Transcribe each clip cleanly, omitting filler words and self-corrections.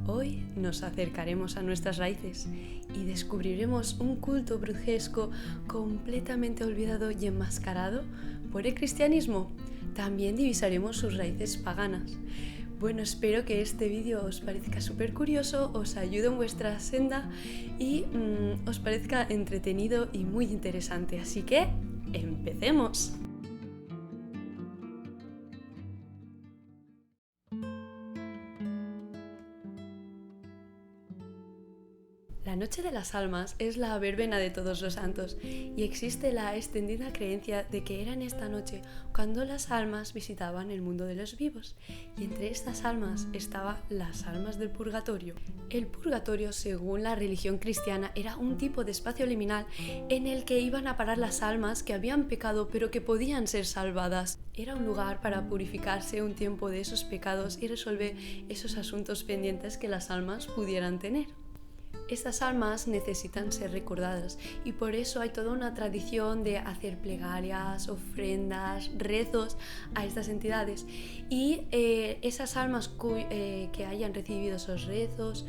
Hoy nos acercaremos a nuestras raíces y descubriremos un culto brujesco completamente olvidado y enmascarado por el cristianismo. También divisaremos sus raíces paganas. Bueno, espero que este vídeo os parezca súper curioso, os ayude en vuestra senda y os parezca entretenido y muy interesante. Así que, ¡empecemos! La Noche de las Almas es la verbena de Todos los Santos y existe la extendida creencia de que era en esta noche cuando las almas visitaban el mundo de los vivos, y entre estas almas estaban las almas del purgatorio. El purgatorio, según la religión cristiana, era un tipo de espacio liminal en el que iban a parar las almas que habían pecado pero que podían ser salvadas. Era un lugar para purificarse un tiempo de esos pecados y resolver esos asuntos pendientes que las almas pudieran tener. Estas almas necesitan ser recordadas y por eso hay toda una tradición de hacer plegarias, ofrendas, rezos a estas entidades, y esas almas que hayan recibido esos rezos,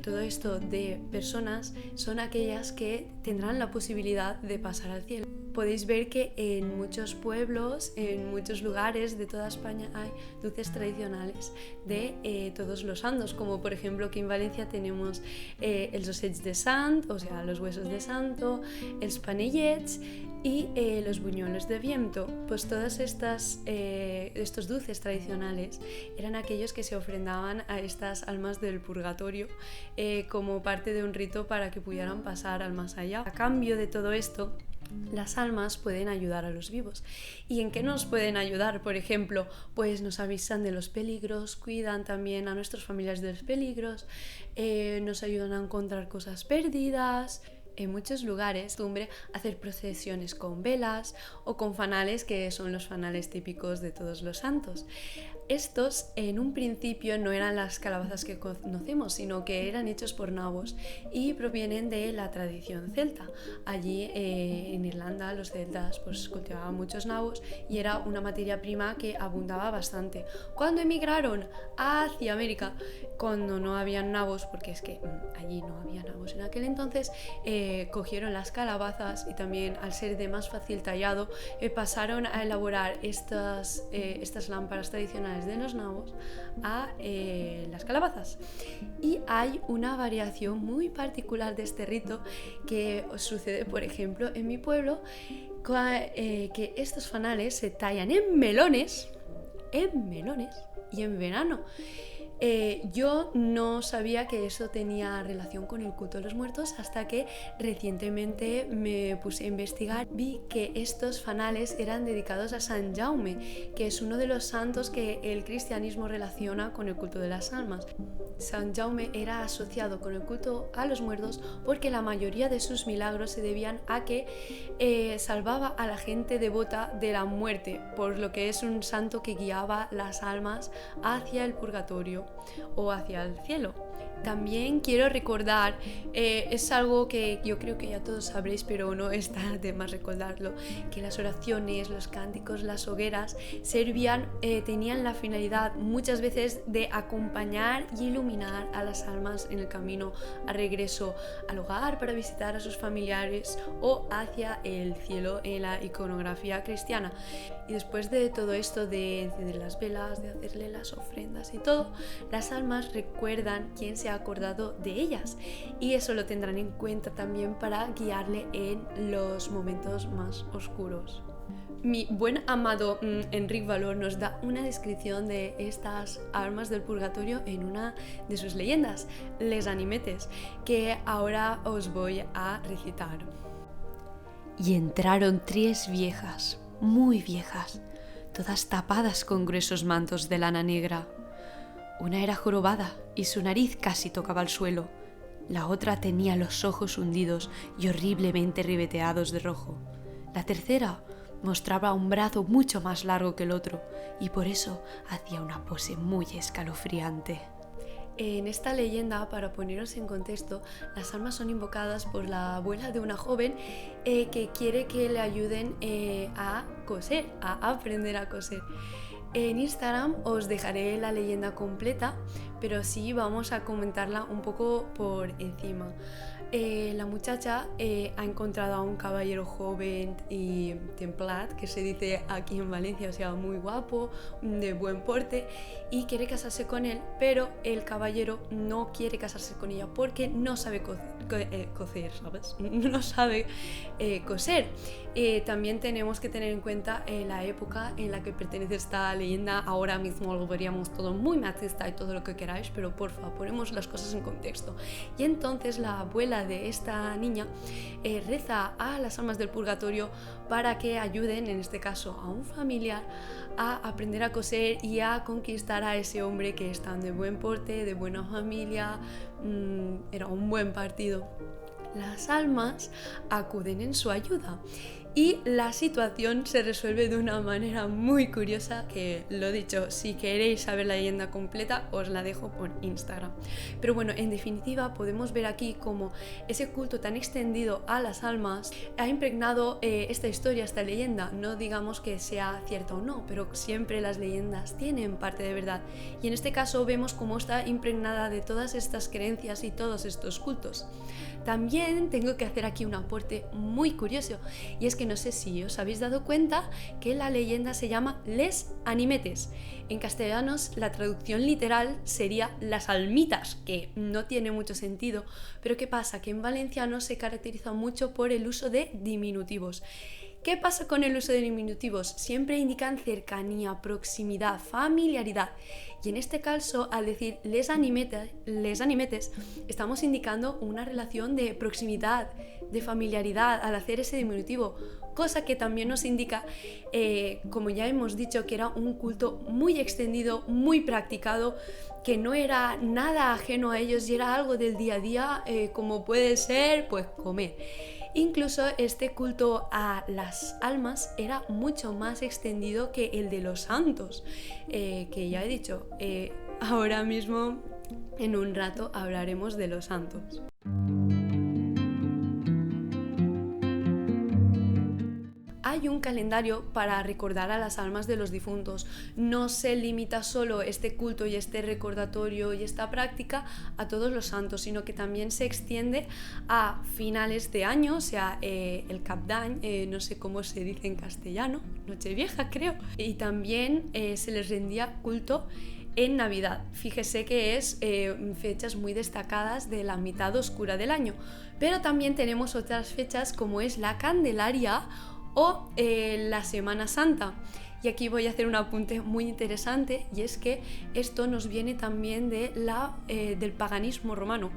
todo esto de personas, son aquellas que tendrán la posibilidad de pasar al cielo. Podéis ver que en muchos pueblos, en muchos lugares de toda España hay dulces tradicionales de todos los santos, como por ejemplo aquí en Valencia tenemos els ocells de sant, o sea, los huesos de santo, els panellets y los buñuelos de viento. Pues todos estos dulces tradicionales eran aquellos que se ofrendaban a estas almas del purgatorio como parte de un rito para que pudieran pasar al más allá. A cambio de todo esto, las almas pueden ayudar a los vivos. ¿Y en qué nos pueden ayudar? Por ejemplo, pues nos avisan de los peligros, cuidan también a nuestros familiares de los peligros, nos ayudan a encontrar cosas perdidas. En muchos lugares costumbre hacer procesiones con velas o con fanales, que son los fanales típicos de todos los santos. Estos en un principio no eran las calabazas que conocemos, sino que eran hechos por nabos y provienen de la tradición celta. Allí en Irlanda los celtas pues cultivaban muchos nabos y era una materia prima que abundaba bastante. Cuando emigraron hacia América, cuando no habían nabos, porque es que allí no había nabos en aquel entonces, cogieron las calabazas y también, al ser de más fácil tallado, pasaron a elaborar estas lámparas tradicionales de los nabos a las calabazas. Y hay una variación muy particular de este rito que sucede, por ejemplo, en mi pueblo, que estos fanales se tallan en melones y en verano. Yo no sabía que eso tenía relación con el culto de los muertos hasta que recientemente me puse a investigar. Vi que estos fanales eran dedicados a San Jaume, que es uno de los santos que el cristianismo relaciona con el culto de las almas. San Jaume era asociado con el culto a los muertos porque la mayoría de sus milagros se debían a que salvaba a la gente devota de la muerte, por lo que es un santo que guiaba las almas hacia el purgatorio o hacia el cielo. También quiero recordar, es algo que yo creo que ya todos sabréis, pero no está de más recordarlo, que las oraciones, los cánticos, las hogueras tenían la finalidad muchas veces de acompañar y iluminar a las almas en el camino a regreso al hogar para visitar a sus familiares o hacia el cielo en la iconografía cristiana. Y después de todo esto de encender las velas, de hacerle las ofrendas y todo, las almas recuerdan quién se ha acordado de ellas, y eso lo tendrán en cuenta también para guiarle en los momentos más oscuros. Mi buen amado Enric Valor nos da una descripción de estas almas del purgatorio en una de sus leyendas, Les Animetes, que ahora os voy a recitar. Y entraron 3 viejas, muy viejas, todas tapadas con gruesos mantos de lana negra. Una era jorobada y su nariz casi tocaba el suelo. La otra tenía los ojos hundidos y horriblemente ribeteados de rojo. La tercera mostraba un brazo mucho más largo que el otro y por eso hacía una pose muy escalofriante. En esta leyenda, para poneros en contexto, las almas son invocadas por la abuela de una joven que quiere que le ayuden a coser, a aprender a coser. En Instagram os dejaré la leyenda completa, pero sí vamos a comentarla un poco por encima. La muchacha ha encontrado a un caballero joven y templat, que se dice aquí en Valencia, o sea, muy guapo, de buen porte, y quiere casarse con él, pero el caballero no quiere casarse con ella porque no sabe coser, ¿sabes? No sabe coser. También tenemos que tener en cuenta la época en la que pertenece esta leyenda. Ahora mismo lo veríamos todo muy machista y todo lo que queráis, pero porfa, ponemos las cosas en contexto. Y entonces la abuela de esta niña reza a las almas del purgatorio para que ayuden, en este caso a un familiar, a aprender a coser y a conquistar a ese hombre que es tan de buen porte, de buena familia, era un buen partido. Las almas acuden en su ayuda y la situación se resuelve de una manera muy curiosa que, lo dicho, si queréis saber la leyenda completa os la dejo por Instagram. Pero bueno, en definitiva podemos ver aquí cómo ese culto tan extendido a las almas ha impregnado esta historia, esta leyenda. No digamos que sea cierta o no, pero siempre las leyendas tienen parte de verdad. Y en este caso vemos cómo está impregnada de todas estas creencias y todos estos cultos. También tengo que hacer aquí un aporte muy curioso, y es que no sé si os habéis dado cuenta que la leyenda se llama Les Animetes. En castellanos la traducción literal sería las almitas, que no tiene mucho sentido, pero ¿qué pasa? Que en valenciano se caracteriza mucho por el uso de diminutivos. ¿Qué pasa con el uso de diminutivos? Siempre indican cercanía, proximidad, familiaridad. Y en este caso, al decir les animetes, estamos indicando una relación de proximidad, de familiaridad al hacer ese diminutivo. Cosa que también nos indica, como ya hemos dicho, que era un culto muy extendido, muy practicado, que no era nada ajeno a ellos y era algo del día a día, como puede ser, pues comer. Incluso este culto a las almas era mucho más extendido que el de los santos, que ya he dicho, ahora mismo en un rato hablaremos de los santos. Hay un calendario para recordar a las almas de los difuntos. No se limita solo este culto y este recordatorio y esta práctica a todos los santos, sino que también se extiende a finales de año, o sea, el Cap d'Any, no sé cómo se dice en castellano, Nochevieja creo, y también se les rendía culto en Navidad. Fíjese que es fechas muy destacadas de la mitad oscura del año, pero también tenemos otras fechas como es la Candelaria o la Semana Santa. Y aquí voy a hacer un apunte muy interesante, y es que esto nos viene también del paganismo romano,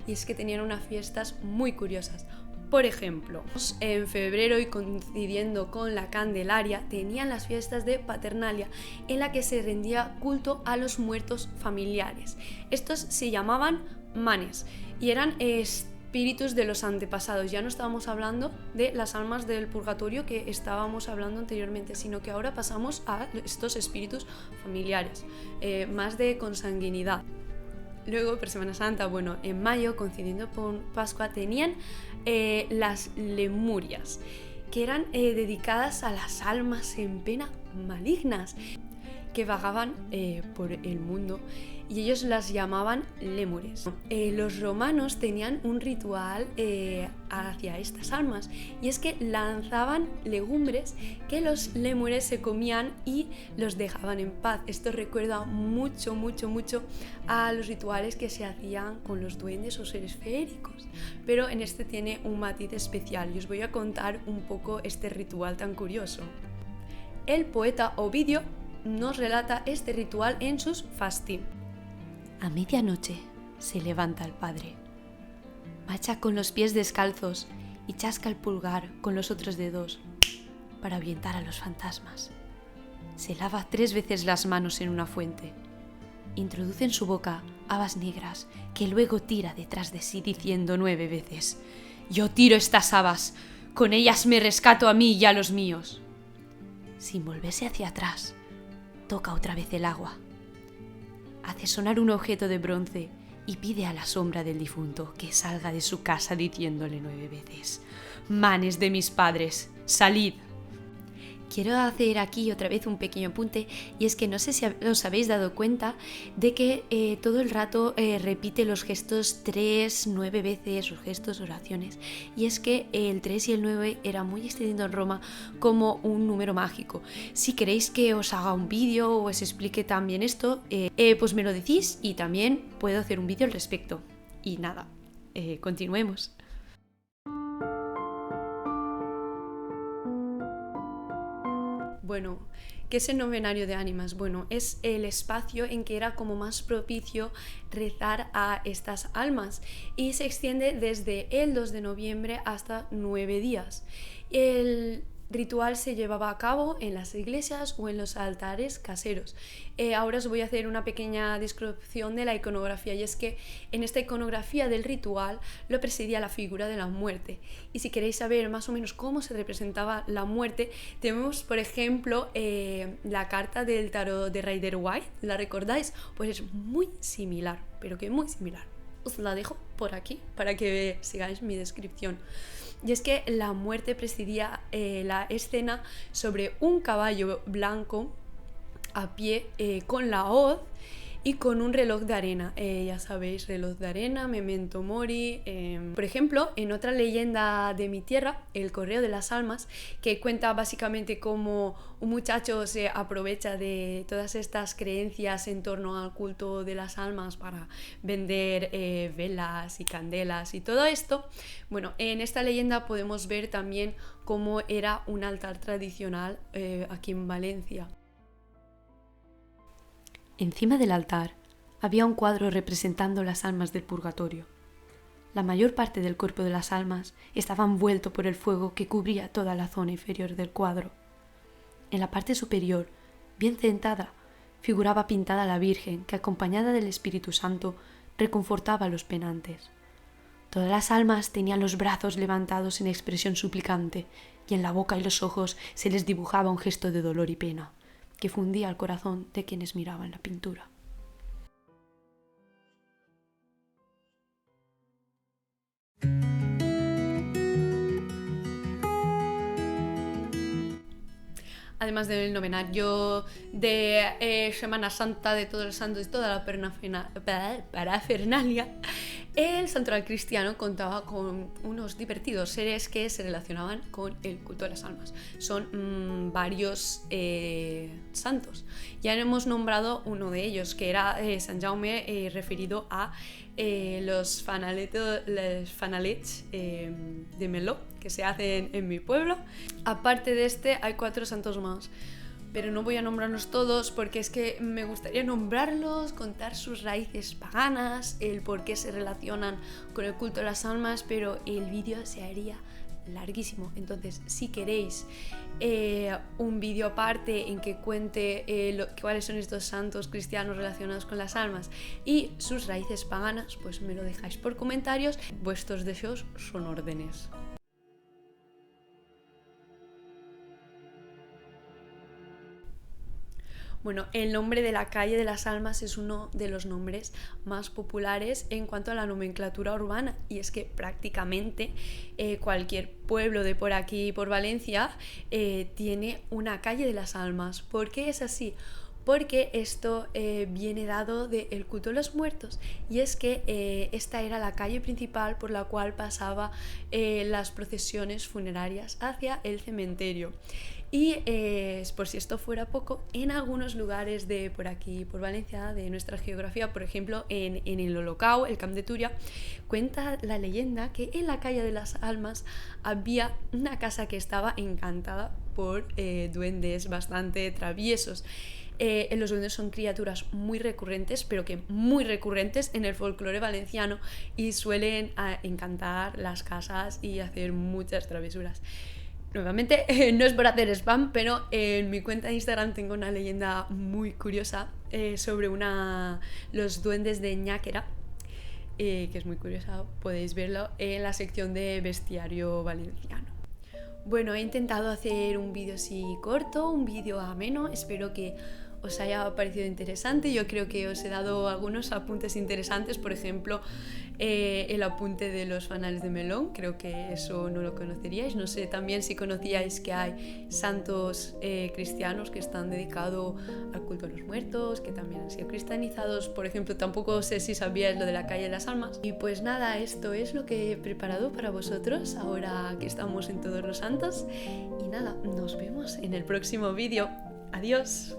y es que tenían unas fiestas muy curiosas. Por ejemplo, en febrero y coincidiendo con la Candelaria, tenían las fiestas de Paternalia, en la que se rendía culto a los muertos familiares. Estos se llamaban manes y eran espíritus de los antepasados. Ya no estábamos hablando de las almas del purgatorio que estábamos hablando anteriormente, sino que ahora pasamos a estos espíritus familiares, más de consanguinidad. Luego, por Semana Santa, bueno, en mayo, coincidiendo con Pascua, tenían las lemurias, que eran dedicadas a las almas en pena malignas que vagaban por el mundo, y ellos las llamaban lémures. Los romanos tenían un ritual hacia estas almas, y es que lanzaban legumbres que los lémures se comían y los dejaban en paz. Esto recuerda mucho a los rituales que se hacían con los duendes o seres feéricos, pero en este tiene un matiz especial, y os voy a contar un poco este ritual tan curioso. El poeta Ovidio nos relata este ritual en sus Fasti. A medianoche se levanta el padre, marcha con los pies descalzos y chasca el pulgar con los otros dedos para ahuyentar a los fantasmas. Se lava 3 veces las manos en una fuente, introduce en su boca habas negras que luego tira detrás de sí diciendo 9 veces: «Yo tiro estas habas, con ellas me rescato a mí y a los míos». Sin volverse hacia atrás, toca otra vez el agua, hace sonar un objeto de bronce y pide a la sombra del difunto que salga de su casa diciéndole 9 veces: «Manes de mis padres, salid». Quiero hacer aquí otra vez un pequeño apunte, y es que no sé si os habéis dado cuenta de que todo el rato repite los gestos 3, 9 veces, los gestos, oraciones, y es que el 3 y el 9 era muy extendido en Roma como un número mágico. Si queréis que os haga un vídeo o os explique también esto, pues me lo decís y también puedo hacer un vídeo al respecto. Y nada, continuemos. Bueno, ¿qué es el novenario de ánimas? Bueno, es el espacio en que era como más propicio rezar a estas almas y se extiende desde el 2 de noviembre hasta 9 días. El ritual se llevaba a cabo en las iglesias o en los altares caseros. Ahora os voy a hacer una pequeña descripción de la iconografía, y es que en esta iconografía del ritual lo presidía la figura de la muerte. Y si queréis saber más o menos cómo se representaba la muerte, tenemos por ejemplo la carta del tarot de Rider Waite. ¿La recordáis? Pues es muy similar, pero que muy similar. Os la dejo por aquí para que sigáis mi descripción. Y es que la muerte presidía la escena sobre un caballo blanco a pie con la hoz y con un reloj de arena. Ya sabéis, reloj de arena, memento mori. Por ejemplo, en otra leyenda de mi tierra, el correo de las almas, que cuenta básicamente cómo un muchacho se aprovecha de todas estas creencias en torno al culto de las almas para vender velas y candelas y todo esto. Bueno, en esta leyenda podemos ver también cómo era un altar tradicional aquí en Valencia. Encima del altar había un cuadro representando las almas del purgatorio. La mayor parte del cuerpo de las almas estaba envuelto por el fuego que cubría toda la zona inferior del cuadro. En la parte superior, bien sentada, figuraba pintada la Virgen que, acompañada del Espíritu Santo, reconfortaba a los penantes. Todas las almas tenían los brazos levantados en expresión suplicante, y en la boca y los ojos se les dibujaba un gesto de dolor y pena, que fundía el corazón de quienes miraban la pintura. Además del novenario de Semana Santa, de Todos los Santos y toda la parafernalia, el santoral cristiano contaba con unos divertidos seres que se relacionaban con el culto de las almas. Son varios santos. Ya hemos nombrado uno de ellos, que era San Jaume, referido a los fanalets de Meló, que se hacen en mi pueblo. Aparte de este hay 4 santos más, pero no voy a nombrarlos todos porque es que me gustaría nombrarlos, contar sus raíces paganas, el por qué se relacionan con el culto de las almas, pero el vídeo se haría larguísimo. Entonces, si queréis un vídeo aparte en que cuente cuáles son estos santos cristianos relacionados con las almas y sus raíces paganas, pues me lo dejáis por comentarios. Vuestros deseos son órdenes. Bueno, el nombre de la calle de las almas es uno de los nombres más populares en cuanto a la nomenclatura urbana, y es que prácticamente cualquier pueblo de por aquí, por Valencia, tiene una calle de las almas. ¿Por qué es así? Porque esto viene dado del culto de los muertos, y es que esta era la calle principal por la cual pasaba las procesiones funerarias hacia el cementerio. Y por si esto fuera poco, en algunos lugares de por aquí, por Valencia, de nuestra geografía, por ejemplo en el Olocau, el Camp de Túria, cuenta la leyenda que en la calle de las almas había una casa que estaba encantada por duendes bastante traviesos. Los duendes son criaturas muy recurrentes, pero que muy recurrentes en el folclore valenciano, y suelen encantar las casas y hacer muchas travesuras. Nuevamente, no es por hacer spam, pero en mi cuenta de Instagram tengo una leyenda muy curiosa sobre los duendes de Ñáquera, que es muy curiosa, podéis verlo en la sección de bestiario valenciano. Bueno, he intentado hacer un vídeo así corto, un vídeo ameno, espero que os haya parecido interesante. Yo creo que os he dado algunos apuntes interesantes, por ejemplo, el apunte de los fanales de melón, creo que eso no lo conoceríais. No sé también si conocíais que hay santos cristianos que están dedicados al culto a los muertos, que también han sido cristianizados. Por ejemplo, tampoco sé si sabíais lo de la calle de las almas. Y pues nada, esto es lo que he preparado para vosotros ahora que estamos en Todos los Santos. Y nada, nos vemos en el próximo vídeo. Adiós.